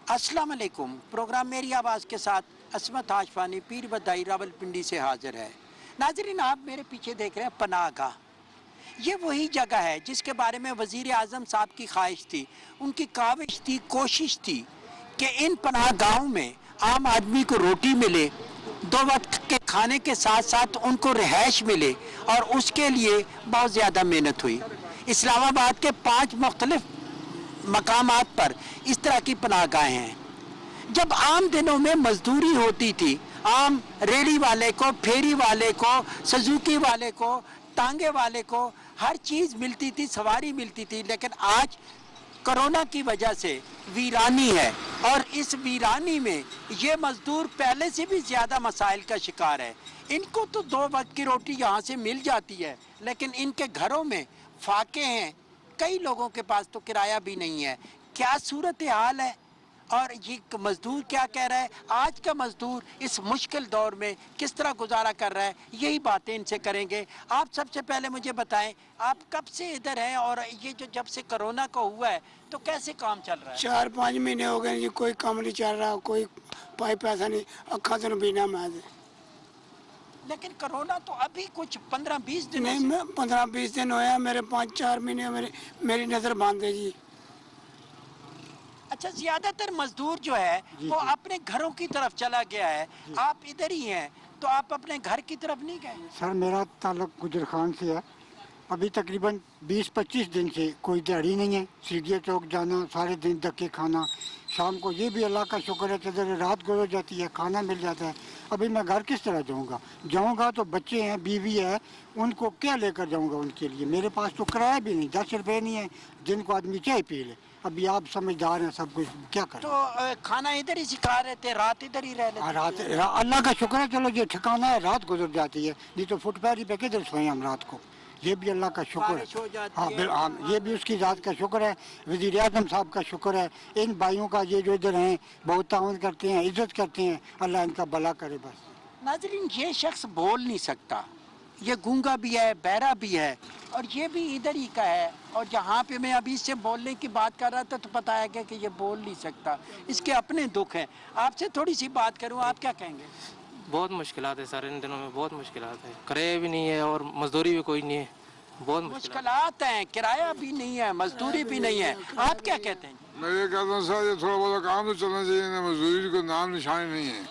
अस्सलाम वालेकुम। प्रोग्राम मेरी आवाज़ के साथ असमत हाशफानी पीर बदाई रावलपिंडी से हाजिर है। नाजरीन, आप मेरे पीछे देख रहे हैं पनाह गाह। ये वही जगह है जिसके बारे में वज़ीर आज़म साहब की ख्वाहिश थी, उनकी काविश थी, कोशिश थी कि इन पनाह गाहों में आम आदमी को रोटी मिले, दो वक्त के खाने के साथ साथ उनको रिहाइश मिले, और उसके लिए बहुत ज़्यादा मेहनत हुई। इस्लामाबाद के 5 मुख्तलिफ मकामात पर इस तरह की पनाहगाहें हैं। जब आम दिनों में मजदूरी होती थी, आम रेड़ी वाले को, फेरी वाले को, सुजुकी वाले को, टांगे वाले को हर चीज़ मिलती थी, सवारी मिलती थी। लेकिन आज कोरोना की वजह से वीरानी है, और इस वीरानी में ये मजदूर पहले से भी ज़्यादा मसाइल का शिकार है। इनको तो 2 वक्त की रोटी यहाँ से मिल जाती है, लेकिन इनके घरों में फाके हैं, कई लोगों के पास तो किराया भी नहीं है। क्या सूरत हाल है और ये मज़दूर क्या कह रहा है? आज का मज़दूर इस मुश्किल दौर में किस तरह गुजारा कर रहा है, यही बातें इनसे करेंगे। आप सबसे पहले मुझे बताएं, आप कब से इधर हैं, और ये जो जब से कोरोना का हुआ है तो कैसे काम चल रहा है? 4-5 महीने हो गए जी, कोई काम नहीं चल रहा, कोई पैसा नहीं, अखा तो बिना मैं। लेकिन कोरोना तो अभी कुछ 15-20 दिन नहीं, मैं 15-20 दिन होया, मेरे 5-4 महीने मेरी नज़र बंद है जी। अच्छा, ज्यादातर मजदूर जो है वो अपने घरों की तरफ चला गया है, आप इधर ही हैं, तो आप अपने घर की तरफ नहीं गए? सर, मेरा ताल्लुक गुजर खान से है। अभी तकरीबन 20-25 दिन से कोई दिहाड़ी नहीं है। सीढ़िया चौक जाना, सारे दिन धक्के खाना, शाम को ये भी अल्लाह का शुक्र है कि रात गुजर जाती है, खाना मिल जाता है। अभी मैं घर किस तरह जाऊंगा तो बच्चे हैं, बीवी है, उनको क्या लेकर जाऊंगा उनके लिए? मेरे पास तो किराया भी नहीं, 10 रुपये नहीं है जिनको आदमी चाय पी ले। अभी आप समझदार हैं, सब कुछ क्या करें। तो खाना इधर ही सिखा रहे थे, रात इधर ही रह लेते? अल्लाह का शुक्र है, चलो ये ठिकाना है, रात गुजर जाती है, नहीं तो फुटपाथ पे किधर सोए हम रात को। ये भी अल्लाह का शुक्र है। हाँ, ये भी उसकी ज़ात का शुक्र है, वज़ीर आज़म साहब का शुक्र है, इन भाइयों का ये जो इधर हैं बहुत ताउन करते हैं, इज्जत करते हैं, अल्लाह इनका भला करे बस। नाज़रीन, ये शख्स बोल नहीं सकता, ये गूंगा भी है, बहरा भी है, और ये भी इधर ही का है। और जहाँ पे मैं अभी इससे बोलने की बात कर रहा था तो पता है कि ये बोल नहीं सकता, इसके अपने दुख हैं। आपसे थोड़ी सी बात करूँ, आप क्या कहेंगे? बहुत मुश्किलात है सर, इन दिनों में बहुत मुश्किलात है। किराया भी नहीं है और मजदूरी भी कोई नहीं है, बहुत मुश्किलात हैं, किराया भी नहीं है, मजदूरी भी नहीं है। आप क्या कहते हैं? मैं ये कहता हूँ सर, ये थोड़ा बहुत काम तो चलना चाहिए ना, मजदूरी को नाम निशान नहीं है।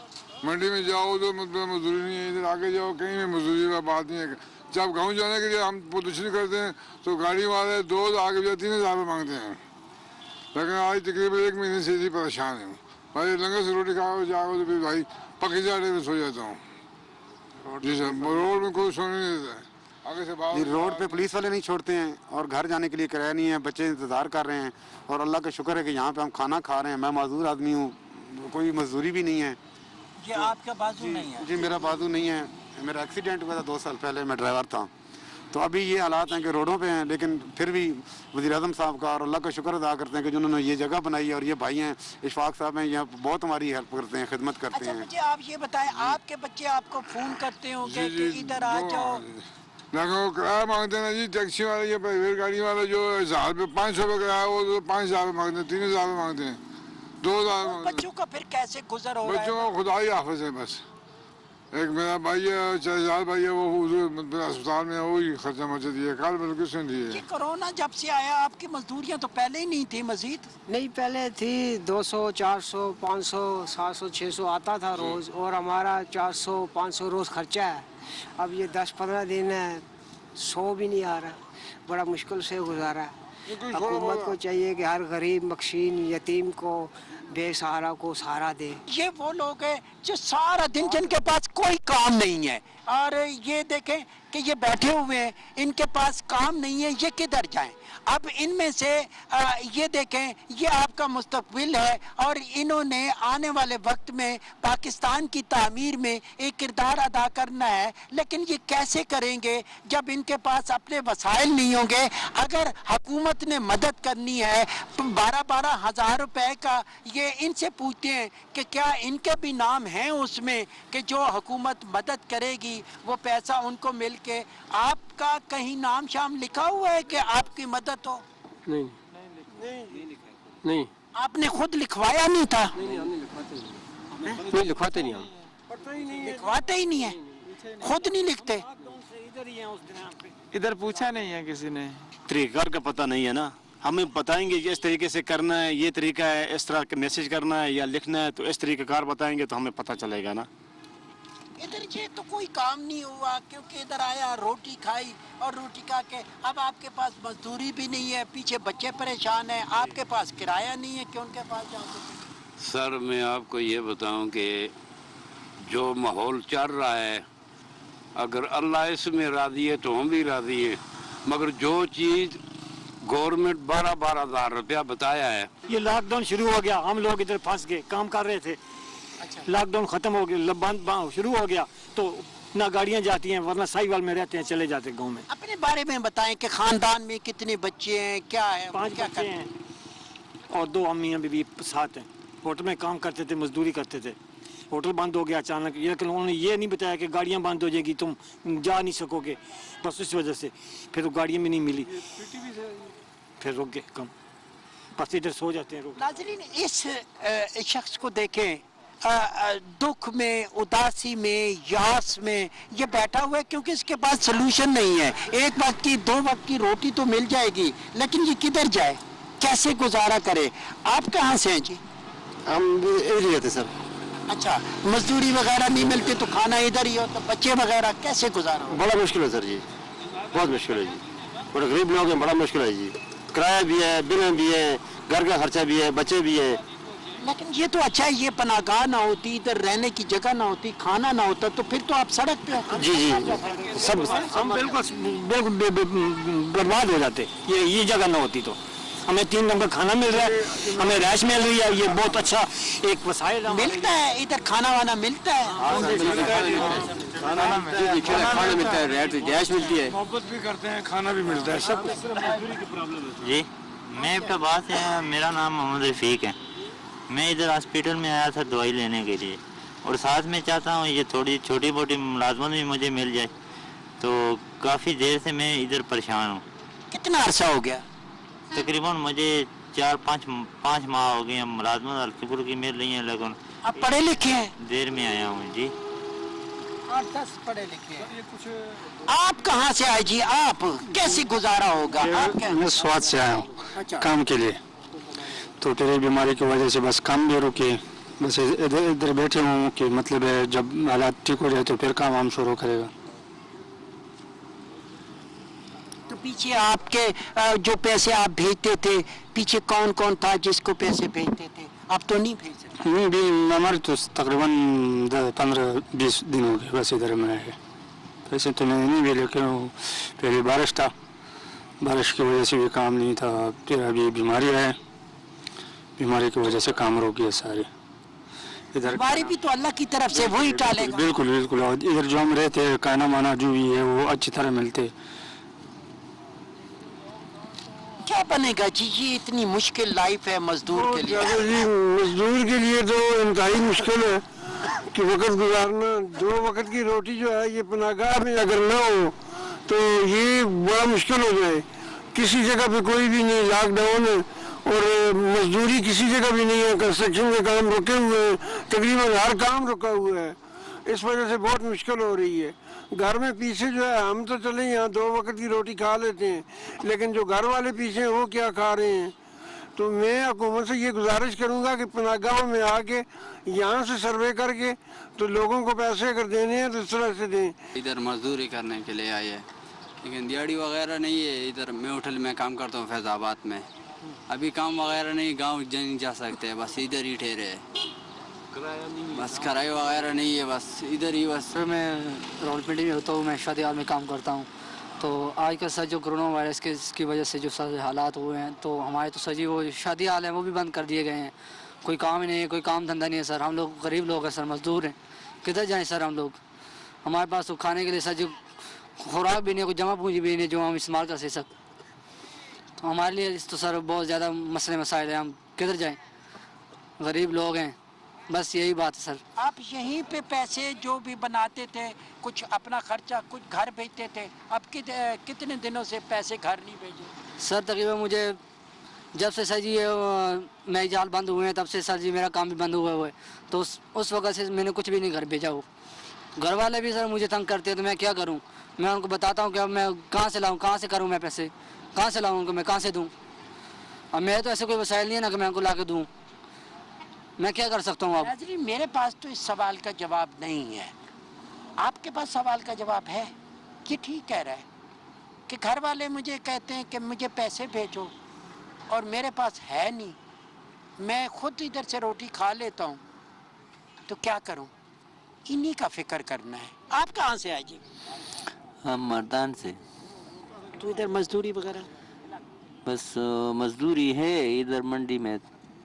मंडी में जाओ तो मतलब मजदूरी नहीं है, इधर आगे जाओ कहीं भी मजदूरी का बात नहीं है। जब गाँव जाने के लिए हम प्रदर्शन करते हैं तो गाड़ी वाले 2 आगे जाए 3,000 रुपये मांगते हैं। लेकिन आज तकरीबन 1 महीने से ही परेशान है भाई। लंगर से रोटी खाओ जाओ तो फिर भाई पक्की जाने में सो जाता हूँ जी सर। रोड में कोई सोने नहीं देता है, आगे से बाहर रोड पे पुलिस वाले नहीं छोड़ते हैं, और घर जाने के लिए किराया नहीं है, बच्चे इंतज़ार कर रहे हैं। और अल्लाह का शुक्र है कि यहाँ पे हम खाना खा रहे हैं। मैं मजदूर आदमी हूँ, कोई मजदूरी भी नहीं है। ये आपका बाजू नहीं है? जी, मेरा बाजू नहीं है, मेरा एक्सीडेंट हुआ था 2 साल पहले, मैं ड्राइवर था। तो अभी ये हालात हैं कि रोडों पे हैं, लेकिन फिर भी वज़ीर आज़म साहब का और अल्लाह का शुक्र अदा करते हैं कि जिन्होंने ये जगह बनाई है। और ये भाई हैं इशफाक साहब हैं, यहाँ बहुत हमारी हेल्प करते हैं, खिदमत करते हैं। मुझे आप ये बताएं, आपके बच्चे आपको फ़ोन करते हो कि इधर आ जाओ? देखो किराया मांगते हैं जी, टैक्सी वाले, ये प्राइवेट गाड़ी वाले जो 1000 रुपये 500 रुपये किराया, वो तो 5,000 रुपये मांगते हैं, 3,000 रुपये मांगते हैं, 2,000 मांगते हैं। बच्चों का फिर कैसे गुजर हो रहा है? बच्चों को खुदा ही हाफिज़ है बस। एक मेरा भाई है, 4,000 भाई है, वो अस्पताल में वही खर्चा मचा दिया, कल बिल्कुल सुन दिए। कोरोना जब से आया आपकी मजदूरियाँ तो पहले ही नहीं थी मजीद? नहीं, पहले थी 200, 400, 500, 700, 600 आता था रोज़, और हमारा 400, 500 रोज़ खर्चा है। अब ये 10-15 दिन है, 100 भी नहीं आ रहा, बड़ा मुश्किल से गुजारा है। हुकूमत को चाहिए कि हर गरीब मस्कीन यतीम को, बेसहारा को सहारा दे। ये वो लोग हैं जो सारा दिन, जिनके पास कोई काम नहीं है, और ये देखें कि ये बैठे हुए हैं, इनके पास काम नहीं है, ये किधर जाएं? अब इनमें से ये देखें, ये आपका मुस्तकबिल है, और इन्होंने आने वाले वक्त में पाकिस्तान की तामीर में एक किरदार अदा करना है। लेकिन ये कैसे करेंगे जब इनके पास अपने वसाइल नहीं होंगे? अगर हुकूमत ने मदद करनी है, 12-12 हज़ार रुपए का, ये इनसे पूछते हैं कि क्या इनके भी नाम हैं उसमें कि जो हुकूमत मदद करेगी वो पैसा उनको मिल के, आपका कहीं नाम शाम लिखा हुआ है कि आपकी मदद हो? नहीं, नहीं। आपने खुद लिखवाया नहीं था? नहीं लिखवाते नहीं हम, लिखवाते ही नहीं है, खुद नहीं लिखते। इधर पूछा नहीं है किसी ने। तरीक़ाकार का पता नहीं है ना, हमें बताएंगे कि इस तरीके से करना है, ये तरीका है, इस तरह का मैसेज करना है या लिखना है, तो इस तरीक़ाकार बताएंगे तो हमें पता चलेगा ना। इधर ये तो कोई काम नहीं हुआ, क्योंकि इधर आया, रोटी खाई और रोटी खा के अब आपके पास मजदूरी भी नहीं है, पीछे बच्चे परेशान हैं, आपके पास किराया नहीं है कि उनके पास जाओ। सर मैं आपको ये बताऊं कि जो माहौल चल रहा है, अगर अल्लाह इसमें राज़ी है तो हम भी राज़ी हैं, मगर जो चीज़ गवर्नमेंट 12-12 हज़ार रुपया बताया है। ये लॉकडाउन शुरू हो गया, हम लोग इधर फंस गए, काम कर रहे थे, लॉकडाउन खत्म हो गया, बंद शुरू हो गया तो ना गाड़ियां जाती हैं, वरना साहिवाल में रहते हैं, चले जाते गांव में। अपने बारे में बताएं कि खानदान में कितने बच्चे हैं, क्या है? 5 बच्चे हैं और 2 अम्मी बीवी साथ हैं। होटल में काम करते थे, मजदूरी करते थे, होटल बंद हो गया अचानक, लेकिन उन्होंने ये नहीं बताया कि गाड़ियां बंद हो जाएगी, तुम जा नहीं सकोगे, बस इस वजह से फिर वो गाड़ियां भी नहीं मिली, फिर रुक गए कम, बस इधर सो जाते हैं। नाज़रीन, इस शख्स को देखें, दुख में, उदासी में, यास में ये बैठा हुआ है, क्योंकि इसके पास सलूशन नहीं है। एक वक्त की 2 वक्त की रोटी तो मिल जाएगी, लेकिन ये किधर जाए, कैसे गुजारा करे? आप कहाँ से हैं जी? हम एरिया थे सर। अच्छा, मजदूरी वगैरह नहीं मिलती तो खाना इधर ही हो, तो बच्चे वगैरह कैसे गुजारा हो? बड़ा मुश्किल है सर जी, बहुत मुश्किल है जी, बड़े गरीब लोग हैं, बड़ा मुश्किल है जी, किराया भी है, बिल भी है, घर का खर्चा भी है, बच्चे भी है। लेकिन ये तो अच्छा है, ये पनाहगाह ना होती, इधर रहने की जगह ना होती, खाना ना होता, तो फिर तो आप सड़क पे। जी जी, सब हम बिल्कुल बर्बाद हो जाते, ये जगह ना होती तो। हमें 3 नंबर खाना मिल रहा है, हमें रैश मिल रही है, ये बहुत अच्छा एक वसाइल मिलता है, इधर खाना वाना मिलता है, खाना मिलता है, रैश मिलती है, मोहब्बत भी करते हैं, खाना भी मिलता है, सब। जी मैं इब्टाबाद से, मेरा नाम मोहम्मद रफ़ीक है। मैं इधर हॉस्पिटल में आया था दवाई लेने के लिए, और साथ में चाहता हूँ ये थोड़ी छोटी मोटी मुलाजमत भी मुझे मिल जाए, तो काफ़ी देर से मैं इधर परेशान हूँ। कितना अरसा हो गया? तकरीबन मुझे 4-5 माह हो गए हैं, मुलाजमत हल्की फुल्की मिल रही है, लेकिन आप पढ़े लिखे हैं? देर में आया हूँ जी। 8-10 पढ़े लिखे हैं। आप कहाँ से आए जी? आप कैसे गुजारा होगा? आप क्या? मैं स्वाद से आया हूँ काम के लिए, तो तेरी बीमारी की वजह से बस काम भी रुके, बस इधर बैठे हूँ कि मतलब है जब हालात ठीक हो जाए तो फिर काम हम शुरू करेगा। तो पीछे आपके जो पैसे आप भेजते थे, पीछे कौन कौन था जिसको पैसे भेजते थे? आप तो नहीं भेज सकते। नहीं भी, हमारे तो तकरीबन 15-20 दिन हो गए बस इधर में आए, पैसे तो मैंने नहीं भी, लेकिन पहले बारिश था, बारिश की वजह से भी काम नहीं था, फिर अभी बीमारी है, बीमारी की वजह से काम रुक गया सारे। इधर बीमारी भी तो अल्लाह की तरफ से वही टालेगा। बिल्कुल बिल्कुल, इधर जो हम रहते हैं, खाना माना जो भी है वो अच्छी तरह मिलते। क्या बनेगा जी? ये इतनी मुश्किल लाइफ है मजदूर के लिए। जी मजदूर के लिए तो इंतहाई मुश्किल है कि वक्त गुजारना, 2 वक्त की रोटी जो है ये पनाहगाह में अगर ना हो तो ये बड़ा मुश्किल हो जाए। किसी जगह पे कोई भी नहीं, लॉकडाउन है और मजदूरी किसी जगह भी नहीं है, कंस्ट्रक्शन के काम रुके हुए हैं, तकरीबन हर काम रुका हुआ है, इस वजह से बहुत मुश्किल हो रही है। घर में पीछे जो है, हम तो चले यहाँ 2 वक्त की रोटी खा लेते हैं, लेकिन जो घर वाले पीछे हैं वो क्या खा रहे हैं। तो मैं हुकूमत से ये गुजारिश करूँगा कि पनाहगाह में आके यहाँ से सर्वे करके तो लोगों को पैसे अगर देने हैं तो इस तरह से दें। इधर मजदूरी करने के लिए आए हैं, लेकिन दिहाड़ी वगैरह नहीं है। इधर मैं होटल में काम करता हूँ फैज़ाबाद में, अभी काम वगैरह नहीं, गाँव नहीं जा सकते, बस इधर ही ठहरे है, बस किराया वगैरह नहीं है, बस इधर ही। बस मैं रावलपिंडी में होता हूँ, मैं शादी हाल में काम करता हूँ। तो आज का सर जो कोरोना वायरस के इसकी वजह से जो सर हालात हुए हैं, तो हमारे तो सर जी वो शादी हाल हैं वो भी बंद कर दिए गए हैं, कोई काम ही नहीं है, कोई काम धंधा नहीं है सर। हम लोग गरीब लोग हैं सर, मजदूर हैं, किधर जाएँ सर हम लोग? हमारे पास तो खाने के लिए सर जो खुराक भी नहीं है, कोई जमा पूंजी भी नहीं है जो हम इस्तेमाल कर सक। तो हमारे लिए तो सर बहुत ज़्यादा मसले मसाइल हैं, हम किधर जाएँ? गरीब लोग हैं, बस यही बात है सर। आप यहीं पे पैसे जो भी बनाते थे, कुछ अपना खर्चा, कुछ घर भेजते थे, अब कितने दिनों से पैसे घर नहीं भेजे? सर तकरीबन मुझे जब से सर जी ये नए जाल बंद हुए हैं तब से सर जी मेरा काम भी बंद हुआ हुआ है, तो उस वक्त से मैंने कुछ भी नहीं घर भेजा हो। घर वाले भी सर मुझे तंग करते हैं, तो मैं क्या करूं? मैं उनको बताता हूं कि अब मैं कहां से लाऊं, कहां से करूं, मैं पैसे कहां से लाऊं, उनको मैं कहां से दूं? अब मेरे तो ऐसे कोई वसाइल नहीं है ना कि मैं उनको ला के दूं। मैं क्या कर सकता हूं? अब नाज़रीन, मेरे पास तो इस सवाल का जवाब नहीं है। आपके पास सवाल का जवाब है? ये ठीक कह रहा है कि घर वाले मुझे कहते हैं कि मुझे पैसे भेजो और मेरे पास है नहीं, मैं खुद इधर से रोटी खा लेता हूँ, तो क्या करूँ? इन्हीं का फिक्र करना है। आप कहाँ से आए जी? हम मर्दान से। तो इधर मजदूरी वगैरह? बस मजदूरी है, इधर मंडी में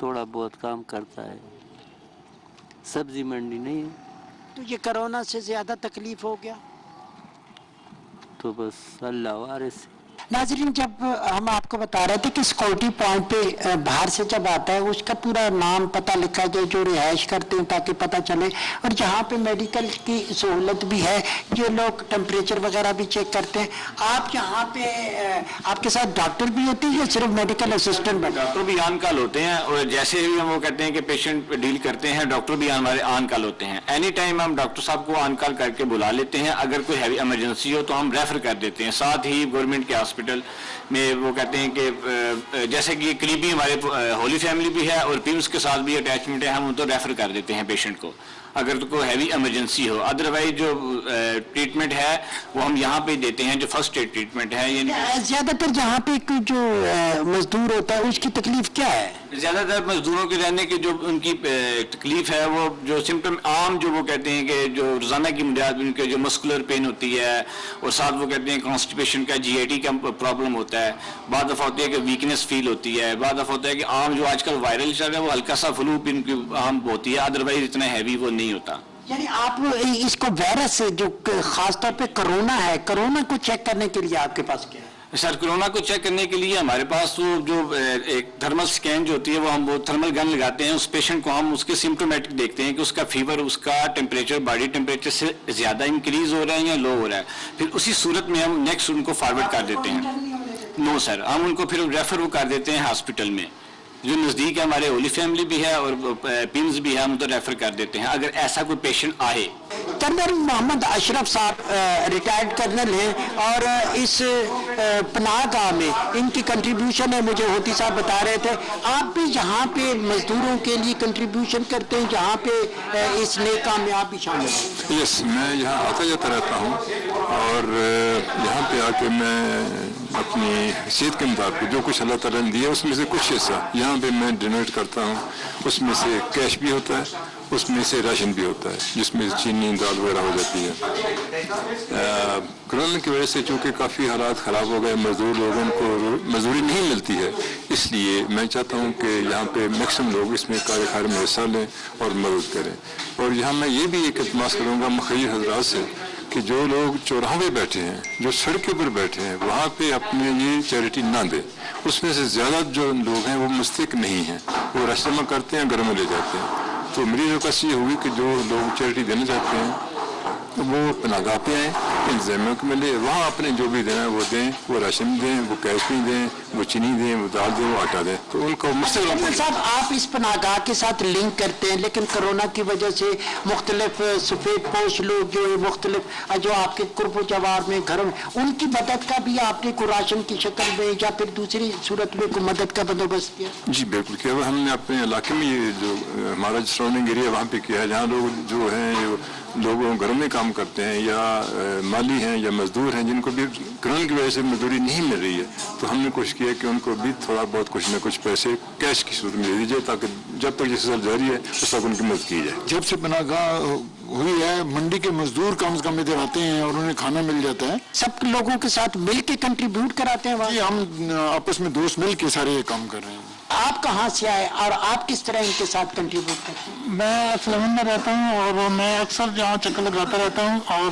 थोड़ा बहुत काम करता है, सब्जी मंडी नहीं है। तो ये कोरोना से ज़्यादा तकलीफ हो गया? तो बस अल्लाह वारिस। नाज़रीन, जब हम आपको बता रहे थे कि सिक्योरिटी पॉइंट पे बाहर से जब आता है उसका पूरा नाम पता लिखा जाए, जो रिहाइश करते हैं ताकि पता चले, और जहाँ पे मेडिकल की सहूलत भी है, ये लोग टेम्परेचर वगैरह भी चेक करते हैं। आप यहाँ पे आपके साथ डॉक्टर भी होते हैं या सिर्फ मेडिकल असिस्टेंट? डॉक्टर भी ऑन कॉल होते हैं, और जैसे ही हम वो कहते हैं कि पेशेंट डील करते हैं, डॉक्टर भी हमारे ऑन कॉल होते हैं। एनी टाइम हम डॉक्टर साहब को ऑन कॉल करके बुला लेते हैं। अगर कोई हैवी इमरजेंसी हो तो हम रेफर कर देते हैं। साथ ही गवर्नमेंट के हॉस्पिटल में वो कहते हैं कि जैसे कि करीबी हमारे होली फैमिली भी है और पीम्स के साथ भी अटैचमेंट है, हम उनको रेफर कर देते हैं पेशेंट को अगर तो कोई हैवी इमरजेंसी हो। अदरवाइज जो ट्रीटमेंट है वो हम यहाँ पे देते हैं, जो फर्स्ट एड ट्रीटमेंट है। ज़्यादातर जहाँ पे जो मजदूर होता है उसकी तकलीफ क्या है? ज़्यादातर मजदूरों के रहने की जो उनकी तकलीफ है, वो जो सिम्टम आम जो वो कहते हैं कि जो रोज़ाना की बुनियाद में उनके जो मस्कुलर पेन होती है, और साथ वो कहते हैं कॉन्स्टिपेशन का, GIT का प्रॉब्लम होता है। बाद दफ़ा होती है कि वीकनेस फील होती है। बाद दफ़ा होता है कि आम जो आजकल वायरल चल रहा है वो हल्का सा फ्लू भी उनकी आम होती है, अदरवाइज इतना हैवी वो नहीं होता। यानी आप इसको वायरस जो खास तौर पे कोरोना है, कोरोना को चेक करने के लिए आपके पास क्या है? सर, कोरोना को चेक करने के लिए हमारे पास वो जो एक थर्मल स्कैन जो होती है, वो हम वो थर्मल गन लगाते हैं। उस पेशेंट को हम उसके सिम्टोमेटिक देखते हैं कि उसका फीवर, उसका टेम्परेचर बॉडी टेम्परेचर से ज़्यादा इंक्रीज हो रहा है या लो हो रहा है। फिर उसी सूरत में हम नेक्स्ट उनको फॉरवर्ड कर देते हैं। नो सर, हम उनको फिर रेफर वो कर देते हैं हॉस्पिटल में, जो नज़दीक है। हमारे होली फैमिली भी है और पीम्स भी है, हम तो रेफर कर देते हैं अगर ऐसा कोई पेशेंट आए। कर्नल मोहम्मद अशरफ साहब रिटायर्ड कर्नल हैं और इस पनाह गाह में इनकी कंट्रीब्यूशन है, मुझे होती साहब बता रहे थे। आप भी यहाँ पे मजदूरों के लिए कंट्रीब्यूशन करते हैं, जहाँ पे इस नए काम में आप भी शामिल हैं? यस, मैं यहाँ आता जाता रहता हूँ और यहाँ पे आके मैं अपनी हैसियत के मुताबिक जो कुछ अल्लाह ताला ने दिया उसमें से कुछ हिस्सा यहाँ पे मैं डोनेट करता हूँ। उसमें से कैश भी होता है, उसमें से राशन भी होता है, जिसमें चीनी दाल वगैरह हो जाती है। कोरोना की वजह से चूँकि काफ़ी हालात ख़राब हो गए, मजदूर लोगों को मजदूरी नहीं मिलती है, इसलिए मैं चाहता हूँ कि यहाँ पे मैक्सिमम लोग इसमें कार्यखार में हिस्सा लें और मदद करें। और यहाँ मैं ये भी एक इल्तमास करूँगा मुखिर हजरात से कि जो लोग चौराहों पे बैठे हैं, जो सड़कों पर बैठे हैं, वहाँ पे अपने ये चैरिटी ना दें। उसमें से ज़्यादा जो लोग हैं वो मुस्तहिक नहीं हैं, वो रस्म करते हैं, घर में ले जाते हैं। तो मेरी रिक्वेस्ट ये होगी कि जो लोग चैरिटी देना चाहते हैं तो वो पनाहगाह पे आएँ, इंतजामिया को मिले, वहाँ अपने जो भी देना है वो दें, वो राशन दें, वो कैश भी दें, वो चीनी दें, वो दाल दें, वो आटा दें, तो उनको मुस्तकिल। साहब, आप इस पनाहगाह के साथ लिंक करते हैं, लेकिन कोरोना की वजह से मुख्तलिफ सफ़ेद पोश लोग जो है मुख्तलिफ जो आपके कुर्ब जवार में घरों में, उनकी मदद का भी आपने को राशन की शक्ल में या फिर दूसरी सूरत में कोई मदद का बंदोबस्त किया? जी बिल्कुल किया। हमने अपने इलाके में ये जो हमारा सराउंडिंग एरिया वहाँ पे किया है, जहाँ लोग जो हैं लोग घरों में काम करते हैं या माली हैं या मजदूर हैं जिनको भी कोरोना की वजह से मजदूरी नहीं मिल रही है, तो हमने कोशिश किया कि उनको भी थोड़ा बहुत कुछ न कुछ पैसे कैश की सूरत में दे दीजिए, ताकि जब तक ये साल जारी है उस तक उनकी मदद की जाए। जब से पनाहगाह हुई है, मंडी के मजदूर कम से कम इधर आते हैं और उन्हें खाना मिल जाता है। सब लोगों के साथ मिल के कंट्रीब्यूट कराते हैं? जी, हम आपस में दोस्त मिल के सारे ये काम कर रहे हैं। आप कहाँ से आए और आप किस तरह इनके साथ कंट्रीब्यूट करते हैं? मैं सलेमन में रहता हूँ और मैं अक्सर यहाँ चक्कर लगाता रहता हूँ और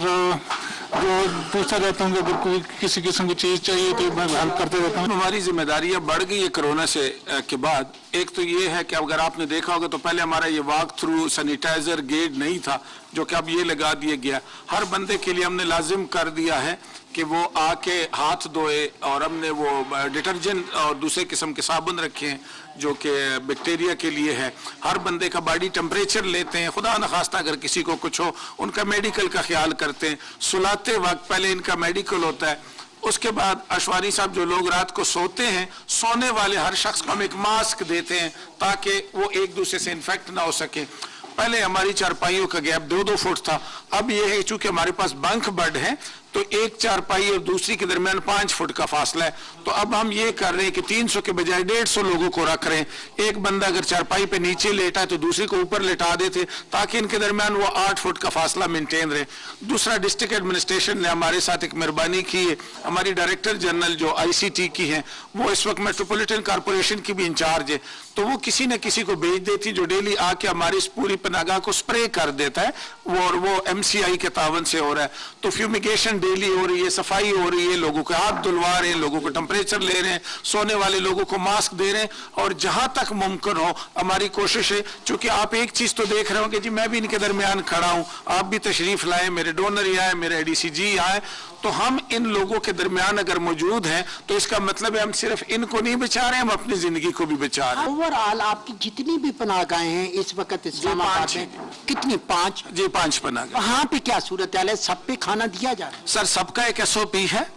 जो पूछता रहता हूँ कि अगर कोई किसी किस्म की चीज़ चाहिए तो मैं हेल्प करते रहता हूँ। हमारी जिम्मेदारियां बढ़ गई है कोरोना से के बाद। एक तो ये है कि अगर आपने देखा होगा तो पहले हमारा ये वॉक थ्रू सैनिटाइजर गेट नहीं था, जो कि अब ये लगा दिया गया। हर बंदे के लिए हमने लाजिम कर दिया है कि वो आके हाथ धोए, और हमने वो डिटर्जेंट और दूसरे किस्म के साबुन रखे हैं जो कि बैक्टीरिया के लिए है। हर बंदे का बॉडी टेम्परेचर लेते हैं, खुदा न खास्ता अगर किसी को कुछ हो उनका मेडिकल का ख्याल करते हैं। सुलाते वक्त पहले इनका मेडिकल होता है, उसके बाद अशवानी साहब जो लोग रात को सोते हैं, सोने वाले हर शख्स को हम एक मास्क देते हैं ताकि वो एक दूसरे से इन्फेक्ट ना हो सके। पहले हमारी चारपाइयों का गैप 2-2 फुट था, अब ये है चूंकि हमारे पास बंक बेड है तो एक चारपाई और दूसरी के दरमियान 5 फुट का फासला है। तो अब हम ये कर रहे हैं कि 300 के बजाय 150 लोगों को रख रहे हैं। एक बंदा अगर चारपाई पे नीचे लेटा है तो दूसरे को ऊपर लेटा देते ताकि इनके दरमियान वो 8 फुट का फासला मेंटेन रहे। दूसरा, डिस्ट्रिक्ट एडमिनिस्ट्रेशन ने हमारे साथ एक मेहरबानी की है। हमारी डायरेक्टर जनरल जो ICT की है वो इस वक्त मेट्रोपॉलिटन कॉरपोरेशन की भी इंचार्ज है, तो वो किसी न किसी को भेज देती जो डेली आके हमारी इस पूरी पनागाह को स्प्रे कर देता है, और वो MCI के तावन से हो रहा है। तो फ्यूमिगेशन डेली हो रही है, सफाई हो रही है, लोगों के हाथ धुलवा रहे हैं, लोगों को टेम्परेचर ले रहे हैं, सोने वाले लोगों को मास्क दे रहे हैं। और जहां तक मुमकिन हो हमारी कोशिश है, चूंकि आप एक चीज तो देख रहे हो कि जी मैं भी इनके दरमियान खड़ा हूं, आप भी तशरीफ लाए, मेरे डोनर ही आए, मेरे ADCG आए, तो हम इन लोगों के दरमियान अगर मौजूद हैं तो इसका मतलब है हम सिर्फ इनको नहीं बचा रहे, हम अपनी जिंदगी को भी बचा रहे हैं। ओवरऑल आपकी जितनी भी पनाहगाहें हैं इस वक्त इस्लामाबाद में कितनी? 5 जी 5 पनागाह। वहाँ पे क्या सूरत हाल है? सब पे खाना दिया जा रहा है? सर सबका एक SOP है,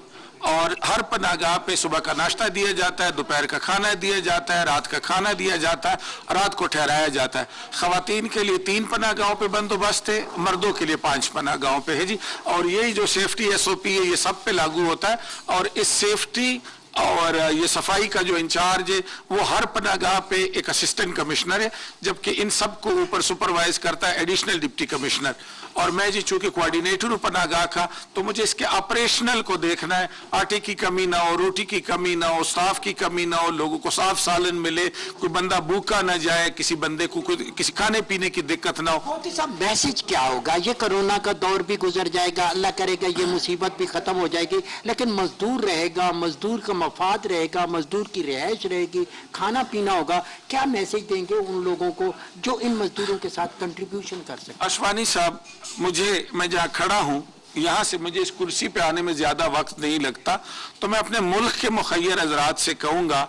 और हर पनागाह पे सुबह का नाश्ता दिया जाता है, दोपहर का खाना दिया जाता है, रात का खाना दिया जाता है, रात को ठहराया जाता है। खवातीन के लिए 3 पनागाहों पे बंदोबस्त है, मर्दों के लिए 5 पनागाहों पे है जी। और यही जो सेफ्टी SOP है ये सब पे लागू होता है, और इस सेफ्टी और ये सफाई का जो इंचार्ज है वो हर पनागाह पे एक असिस्टेंट कमिश्नर है, जबकि इन सब को ऊपर सुपरवाइज करता है एडिशनल डिप्टी कमिश्नर। और मैं जी चूंकि कोऑर्डिनेटर हूँ पनागाह का, तो मुझे इसके ऑपरेशनल को देखना है, आटे की कमी ना हो, रोटी की कमी ना हो, स्टाफ की कमी ना हो, लोगों को साफ सालन मिले, कोई बंदा भूखा ना जाए, किसी बंदे को किसी खाने पीने की दिक्कत ना हो। साहब मैसेज क्या होगा? ये कोरोना का दौर भी गुजर जाएगा, अल्लाह करेगा ये मुसीबत भी खत्म हो जाएगी, लेकिन मजदूर रहेगा, मजदूर का मफाद रहेगा, मजदूर की रिहाइश रहेगी, खाना पीना होगा। क्या मैसेज देंगे उन लोगों को जो इन मजदूरों के साथ कंट्रीब्यूशन कर सके? अशवानी साहब, मैं जहाँ खड़ा हूँ यहाँ से मुझे इस कुर्सी पे आने में ज्यादा वक्त नहीं लगता, तो मैं अपने मुल्क के मुखय्यर हजरात से कहूँगा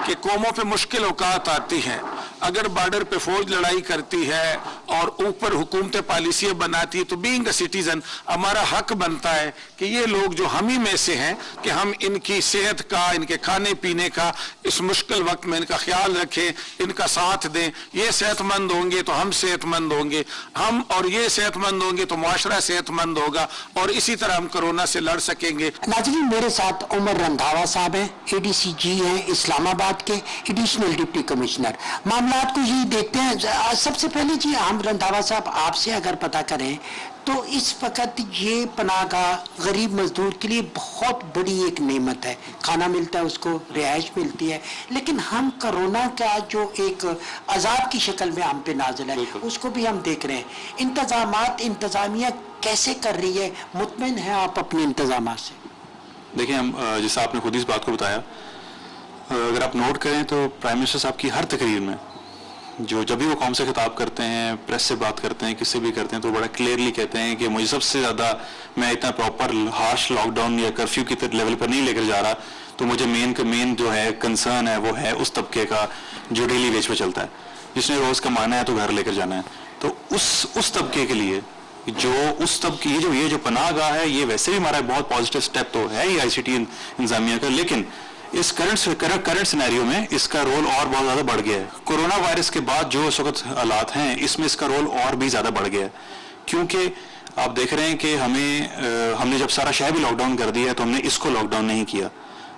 कि कौमों पे मुश्किल औकात आती हैं। अगर बॉर्डर पे फौज लड़ाई करती है और ऊपर हुकूमतें पॉलिसियाँ बनाती है, तो बीइंग अ सिटीजन हमारा हक बनता है कि ये लोग जो हम ही में से हैं कि हम इनकी सेहत का, इनके खाने पीने का इस मुश्किल वक्त में इनका ख्याल रखें, इनका साथ दें। ये सेहतमंद होंगे तो हम सेहतमंद होंगे, हम और ये सेहतमंद होंगे तो मुआशरा सेहतमंद होगा, और इसी तरह हम कोरोना से लड़ सकेंगे। नाज़रीन, मेरे साथ उमर रंधावा साहब हैं, ADCG हैं इस्लामाबाद के, एडिशनल डिप्टी कमिश्नर। मामलात को यही देखते हैं। सबसे पहले जी हम रंधावा साहब आपसे अगर पता करें तो इस वक्त ये पनागाह गरीब मजदूर के लिए बहुत बड़ी एक नेमत है, खाना मिलता है, उसको रिहाइश मिलती है, लेकिन हम कोरोना का जो एक अजाब की शक्ल में हम पे नाज़िल है उसको भी हम देख रहे हैं। इंतजामिया कैसे कर रही है? मुतमईन है आप अपने इंतजाम से? देखिए, हम जैसा आपने खुद इस बात को बताया, अगर आप नोट करें तो प्राइम मिनिस्टर साहब की हर तकरीर में जब भी वो कौम से खिताब करते हैं, प्रेस से बात करते हैं, किससे भी करते हैं, तो बड़ा क्लियरली कहते हैं कि मुझे सबसे ज़्यादा, मैं इतना प्रॉपर हार्श लॉकडाउन या कर्फ्यू की लेवल पर नहीं लेकर जा रहा, तो मुझे मेन जो है कंसर्न है वो है उस तबके का जो डेली वेज पे चलता है, जिसने रोज़ कमाना है तो घर लेकर जाना है। तो उस तबके के लिए उस तबके ये जो पनाहगाह है, ये वैसे भी हमारा बहुत पॉजिटिव स्टेप तो है ही ICT इंतजामिया का, लेकिन इस करंट सिनेरियो में इसका रोल और बहुत ज़्यादा बढ़ गया है। कोरोना वायरस के बाद जो इस वक्त हालात हैं, इसमें इसका रोल और भी ज़्यादा बढ़ गया है, क्योंकि आप देख रहे हैं कि हमने जब सारा शहर भी लॉकडाउन कर दिया है तो हमने इसको लॉकडाउन नहीं किया।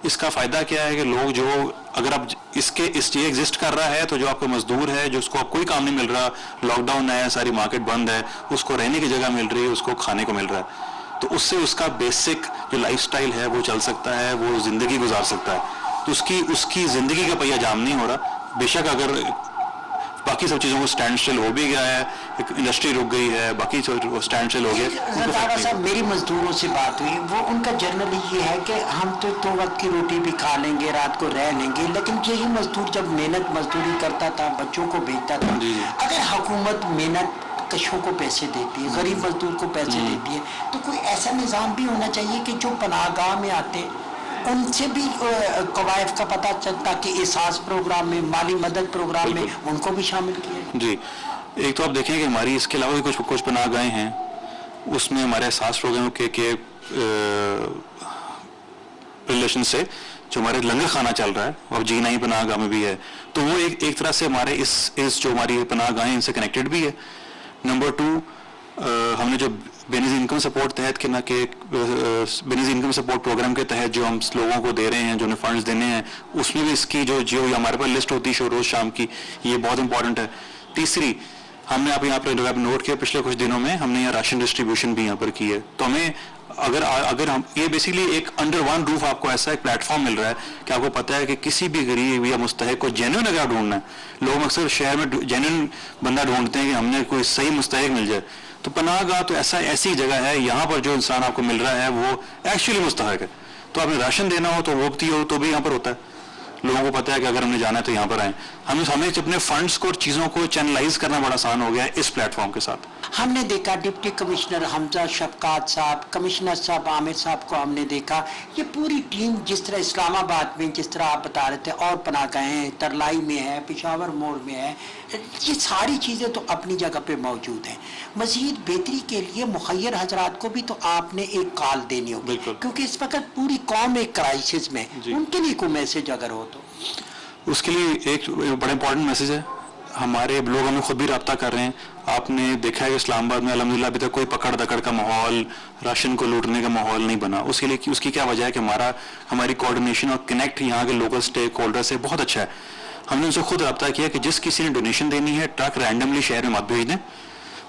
इसका फ़ायदा क्या है कि लोग जो, अगर आप ये एग्जिस्ट कर रहा है, तो जो आपका मजदूर है, जो उसको कोई काम नहीं मिल रहा, लॉकडाउन है, सारी मार्केट बंद है, उसको रहने की जगह मिल रही है, उसको खाने को मिल रहा है, तो उससे उसका बेसिक जो लाइफस्टाइल है वो चल सकता है, वो ज़िंदगी गुजार सकता है। तो उसकी ज़िंदगी का पहिया जाम नहीं हो रहा। बेशक अगर باقی سب چیزوں کو اسٹینڈ اسٹل ہو بھی گیا ہے, انڈسٹری رک گئی ہے, باقی اسٹینڈ اسٹل ہو گیا. رندھاوا صاحب میری مزدوروں سے بات ہوئی, وہ ان کا جنرلی یہ ہے کہ ہم تو 2 وقت کی روٹی بھی کھا لیں گے, رات کو رہ لیں گے, لیکن یہی مزدور جب محنت مزدوری کرتا تھا, بچوں کو بھیجتا تھا, اگر حکومت محنت کشوں کو پیسے دیتی ہے, غریب مزدور کو پیسے دیتی ہے, تو کوئی ایسا نظام بھی ہونا چاہیے کہ جو پناہ گاہ میں آتے ان سے بھی قوائف کا پتہ چلتا کہ احساس پروگرام میں, مالی مدد پروگرام میں ان کو بھی شامل کیا. جی, ایک تو آپ دیکھیں کہ ہماری اس کے علاوہ بھی کچھ پناہ گاہیں ہیں, اس میں ہمارے احساس پروگرام کے ریلیشن سے جو ہمارے لنگر خانہ چل رہا ہے, اور جینا ہی پناہ گاہ میں بھی ہے, تو وہ ایک طرح سے ہمارے اس جو ہماری پناہ گاہیں ان سے کنیکٹڈ بھی ہے. نمبر 2, ہم نے جو بینظیر انکم سپورٹ تحت کہ نہ کہ بینظیر انکم سپورٹ پروگرام کے تحت جو ہم لوگوں کو دے رہے ہیں, جو انہیں فنڈز دینے ہیں, اس میں بھی اس کی جو ہمارے پاس لسٹ ہوتی ہے روز شام کی, یہ بہت امپورٹنٹ ہے. تیسری, ہم نے آپ یہاں پر نوٹ کیا پچھلے کچھ دنوں میں ہم نے یہاں راشن ڈسٹریبیوشن بھی یہاں پر کی ہے. تو ہمیں اگر ہم یہ بیسیکلی ایک انڈر ون روف آپ کو ایسا ایک پلیٹ فارم مل رہا ہے کہ آپ کو پتہ ہے کہ کسی بھی غریب یا مستحق کو جینوئن اگر ڈھونڈنا ہے, لوگ اکثر شہر میں جینوئن بندہ ڈھونڈتے ہیں کہ ہم نے کوئی صحیح مستحق مل جائے, تو پناہ گاہ تو ایسی جگہ ہے یہاں پر جو انسان آپ کو مل رہا ہے وہ ایکچولی مستحق ہے. تو آپ نے راشن دینا ہو تو وقت ہی ہو تو بھی یہاں پر ہوتا ہے, لوگوں کو پتہ ہے کہ اگر ہم نے جانا ہے تو یہاں پر آئیں. ہمیں اپنے فنڈز کو اور چیزوں کو چینلائز کرنا بڑا آسان ہو گیا ہے اس پلیٹ فارم کے ساتھ. ہم نے دیکھا ڈپٹی کمشنر حمزہ شفقات صاحب, کمشنر صاحب عامر صاحب کو ہم نے دیکھا, یہ پوری ٹیم جس طرح اسلام آباد میں جس طرح آپ بتا رہے تھے اور پناہ گاہیں ترلائی میں ہے, پشاور موڑ میں ہے, یہ ساری چیزیں تو اپنی جگہ پہ موجود ہیں. مزید بہتری کے لیے مخیر حضرات کو بھی تو آپ نے ایک کال دینی ہوگی, کیونکہ اس وقت پوری قوم ایک کرائسس میں, ان کے لیے کوئی میسج اگر ہو تو. اس کے لیے ایک بڑا امپورٹنٹ میسج ہے, ہمارے لوگ ہمیں خود بھی رابطہ کر رہے ہیں. آپ نے دیکھا ہے کہ اسلام آباد میں الحمدللہ ابھی تک کوئی پکڑ دکڑ کا ماحول, راشن کو لوٹنے کا ماحول نہیں بنا. اس کی کیا وجہ ہے کہ ہماری کوآرڈینیشن اور کنیکٹ یہاں کے لوکل اسٹیک ہولڈر سے بہت اچھا ہے. ہم نے ان سے خود رابطہ کیا کہ جس کسی نے ڈونیشن دینی ہے ٹرک رینڈملی شہر میں مت بھیج دیں,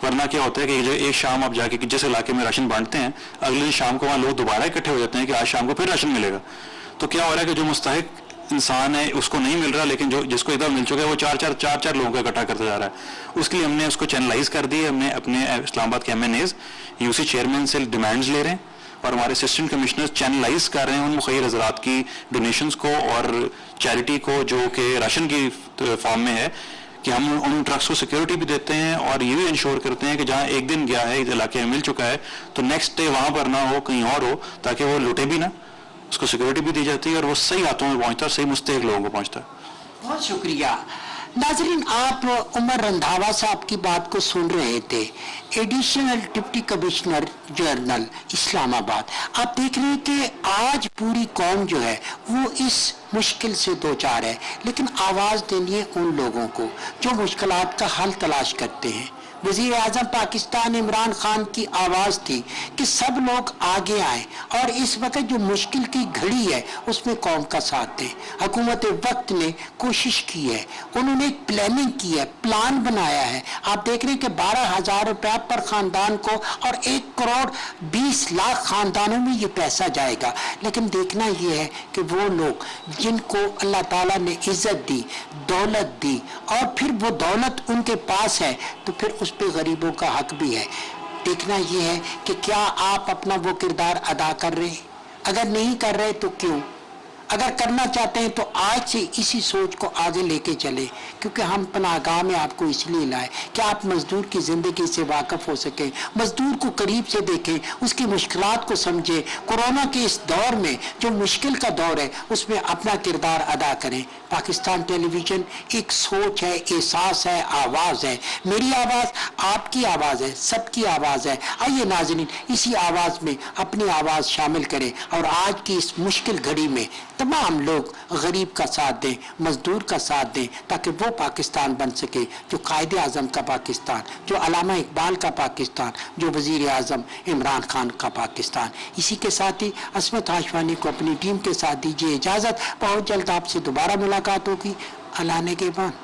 ورنہ کیا ہوتا ہے کہ جو ایک شام آپ جا کے جس علاقے میں راشن بانٹتے ہیں, اگلے دن شام کو وہاں لوگ دوبارہ اکٹھے ہو جاتے ہیں کہ آج شام کو پھر راشن ملے گا. تو کیا ہو رہا ہے کہ جو مستحق انسان ہے اس کو نہیں مل رہا, لیکن جس کو ادھر مل چکا ہے وہ چار لوگوں کا اکٹھا کرتا جا رہا ہے. اس کے لیے ہم نے اس کو چینلائز کر دی ہے. ہم نے اپنے اسلام آباد کے MNAs UC چیئرمین سے ڈیمانڈز لے رہے ہیں, اور ہمارے اسسٹنٹ کمشنر چینلائز کر رہے ہیں ان مخیر حضرات کی ڈونیشنز کو اور چیریٹی کو جو کہ راشن کی فارم میں ہے, کہ ہم ان ٹرکس کو سیکیورٹی بھی دیتے ہیں اور یہ بھی انشور کرتے ہیں کہ جہاں ایک دن گیا ہے اس علاقے میں مل چکا ہے تو نیکسٹ ڈے وہاں پر نہ ہو, کہیں اور ہو, تاکہ وہ لوٹے بھی نہ, اس کو سیکیورٹی بھی دی جاتی ہے اور وہ صحیح ہاتھوں میں پہنچتا ہے, صحیح مستحق لوگوں کو پہنچتا ہے. بہت شکریہ. ناظرین, آپ عمر رندھاوا صاحب کی بات کو سن رہے تھے, ایڈیشنل ڈپٹی کمشنر جنرل اسلام آباد. آپ دیکھ رہے ہیں کہ آج پوری قوم جو ہے وہ اس مشکل سے دوچار ہے, لیکن آواز دینی ہے ان لوگوں کو جو مشکلات کا حل تلاش کرتے ہیں. وزیر اعظم پاکستان عمران خان کی آواز تھی کہ سب لوگ آگے آئیں اور اس وقت جو مشکل کی گھڑی ہے اس میں قوم کا ساتھ دیں. حکومت وقت نے کوشش کی ہے, انہوں نے ایک پلاننگ کی ہے, پلان بنایا ہے. آپ دیکھ رہے ہیں کہ 12,000 روپیہ پر خاندان کو اور 1,20,00,000 خاندانوں میں یہ پیسہ جائے گا. لیکن دیکھنا یہ ہے کہ وہ لوگ جن کو اللہ تعالیٰ نے عزت دی, دولت دی, اور پھر وہ دولت ان کے پاس ہے, تو پھر اس پہ غریبوں کا حق بھی ہے. دیکھنا یہ ہے کہ کیا آپ اپنا وہ کردار ادا کر رہے ہیں, اگر نہیں کر رہے تو کیوں, اگر کرنا چاہتے ہیں تو آج سے اسی سوچ کو آگے لے کے چلے, کیونکہ ہم پناہ گاہ میں آپ کو اس لیے لائے کہ آپ مزدور کی زندگی سے واقف ہو سکیں, مزدور کو قریب سے دیکھیں, اس کی مشکلات کو سمجھیں. کورونا کے اس دور میں جو مشکل کا دور ہے اس میں اپنا کردار ادا کریں. پاکستان ٹیلی ویژن ایک سوچ ہے, احساس ہے, آواز ہے. میری آواز آپ کی آواز ہے, سب کی آواز ہے. آئیے ناظرین, اسی آواز میں اپنی آواز شامل کریں اور آج کی اس مشکل گھڑی میں تمام لوگ غریب کا ساتھ دیں, مزدور کا ساتھ دیں, تاکہ وہ پاکستان بن سکے جو قائد اعظم کا پاکستان, جو علامہ اقبال کا پاکستان, جو وزیر اعظم عمران خان کا پاکستان. اسی کے ساتھ ہی عصمت ہاشمی کو اپنی ٹیم کے ساتھ دیجیے اجازت. بہت جلد آپ سے دوبارہ ملاقات ہوگی. اللہ نے کے بعد.